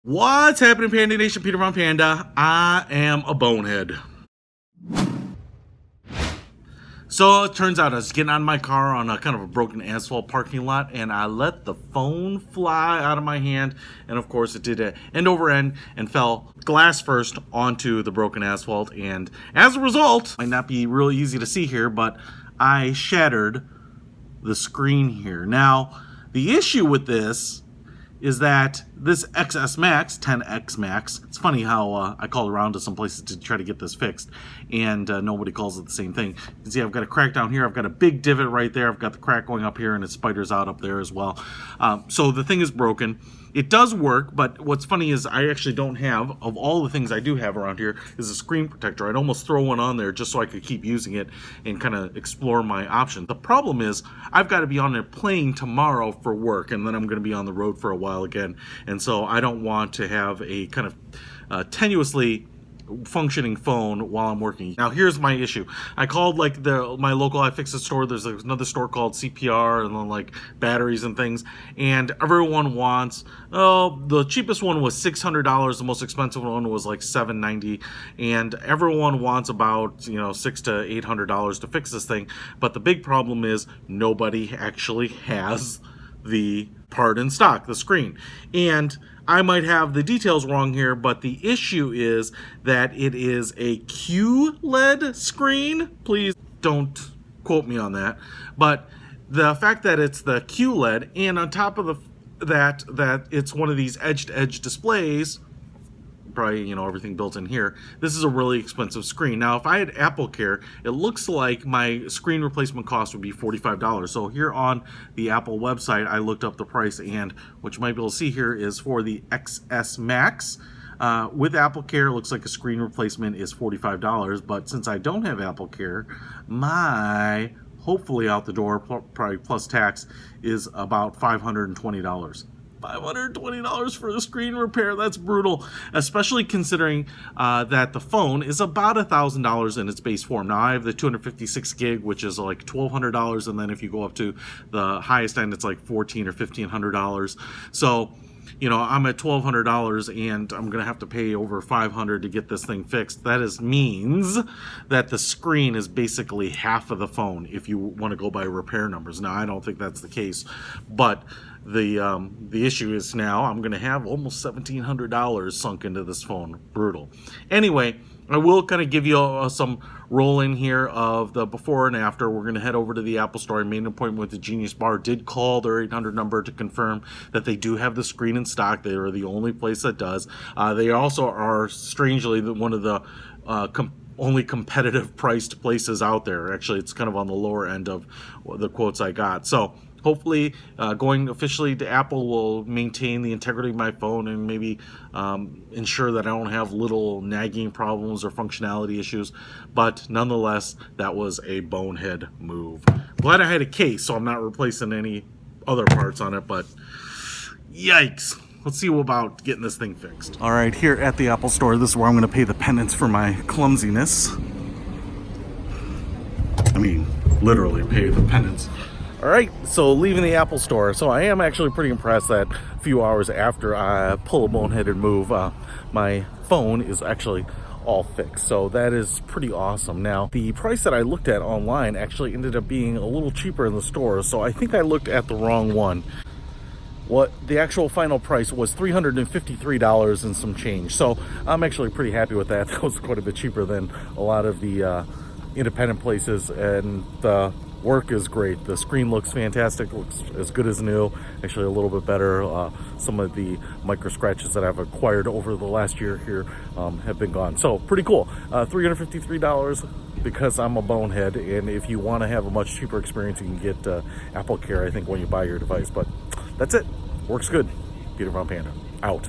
What's happening, Panda Nation? Peter from Panda. I am a bonehead. So it turns out I was getting out of my car on a kind of a broken asphalt parking lot, and I let the phone fly out of my hand, and of course it did end over end and fell glass first onto the broken asphalt, and as a result, might not be real easy to see here, but I shattered the screen here. Now, the issue with this is that this XS Max, 10X Max, it's funny how I called around to some places to try to get this fixed, and nobody calls it the same thing. You can see I've got a crack down here, I've got a big divot right there, I've got the crack going up here, and it spiders out up there as well. So the thing is broken. It does work, but what's funny is I actually don't have, of all the things I do have around here, is a screen protector. I'd almost throw one on there just so I could keep using it and kind of explore my options. The problem is I've got to be on a plane tomorrow for work, and then I'm going to be on the road for a while again, and so I don't want to have a kind of tenuously functioning phone while I'm working. Now here's my issue. I called like my local iFixit store. There's another store called CPR, and then like batteries and things, and everyone wants, the cheapest one was $600, the most expensive one was like $790, and everyone wants about $600 to $800 to fix this thing. But the big problem is nobody actually has the part in stock, the screen. And I might have the details wrong here, but the issue is that it is a QLED screen. Please don't quote me on that. But the fact that it's the QLED, and on top of that it's one of these edge-to-edge displays, probably everything built in here, this is a really expensive screen. Now if I had AppleCare, it looks like my screen replacement cost would be $45. So here on the Apple website I looked up the price, and what you might be able to see here is for the XS Max with AppleCare, it looks like a screen replacement is $45, but since I don't have AppleCare, my hopefully out the door, probably plus tax, is about $520. $520 for the screen repair. That's brutal, especially considering that the phone is about $1,000 in its base form. Now I have the 256 gig, which is like $1,200, and then if you go up to the highest end, it's like $1,400 or $1,500. So I'm at $1,200, and I'm gonna have to pay over $500 to get this thing fixed. That means that the screen is basically half of the phone if you want to go by repair numbers. Now I don't think that's the case, but the issue is now I'm gonna have almost $1,700 sunk into this phone. Brutal. Anyway, I will kind of give you some roll in here of the before and after. We're going to head over to the Apple Store. I made an appointment with the Genius Bar. Did call their 800 number to confirm that they do have the screen in stock. They are the only place that does. They also are, strangely, one of the only competitive priced places out there. Actually, it's kind of on the lower end of the quotes I got. So hopefully going officially to Apple will maintain the integrity of my phone and maybe ensure that I don't have little nagging problems or functionality issues. But nonetheless, that was a bonehead move. Glad I had a case, so I'm not replacing any other parts on it, but yikes. Let's see about getting this thing fixed. All right, here at the Apple Store, this is where I'm going to pay the penance for my clumsiness. I mean, literally pay the penance. All right, so leaving the Apple Store. So I am actually pretty impressed that a few hours after I pull a boneheaded move, my phone is actually all fixed. So that is pretty awesome. Now, the price that I looked at online actually ended up being a little cheaper in the store. So I think I looked at the wrong one. What the actual final price was $353 and some change. So I'm actually pretty happy with that. That was quite a bit cheaper than a lot of the independent places, and the work is great. The screen looks fantastic, looks as good as new, actually a little bit better. Some of the micro scratches that I've acquired over the last year here have been gone. So pretty cool. $353 because I'm a bonehead, and if you want to have a much cheaper experience, you can get AppleCare, I think, when you buy your device. But that's it. Works good. Peter from Panda, out.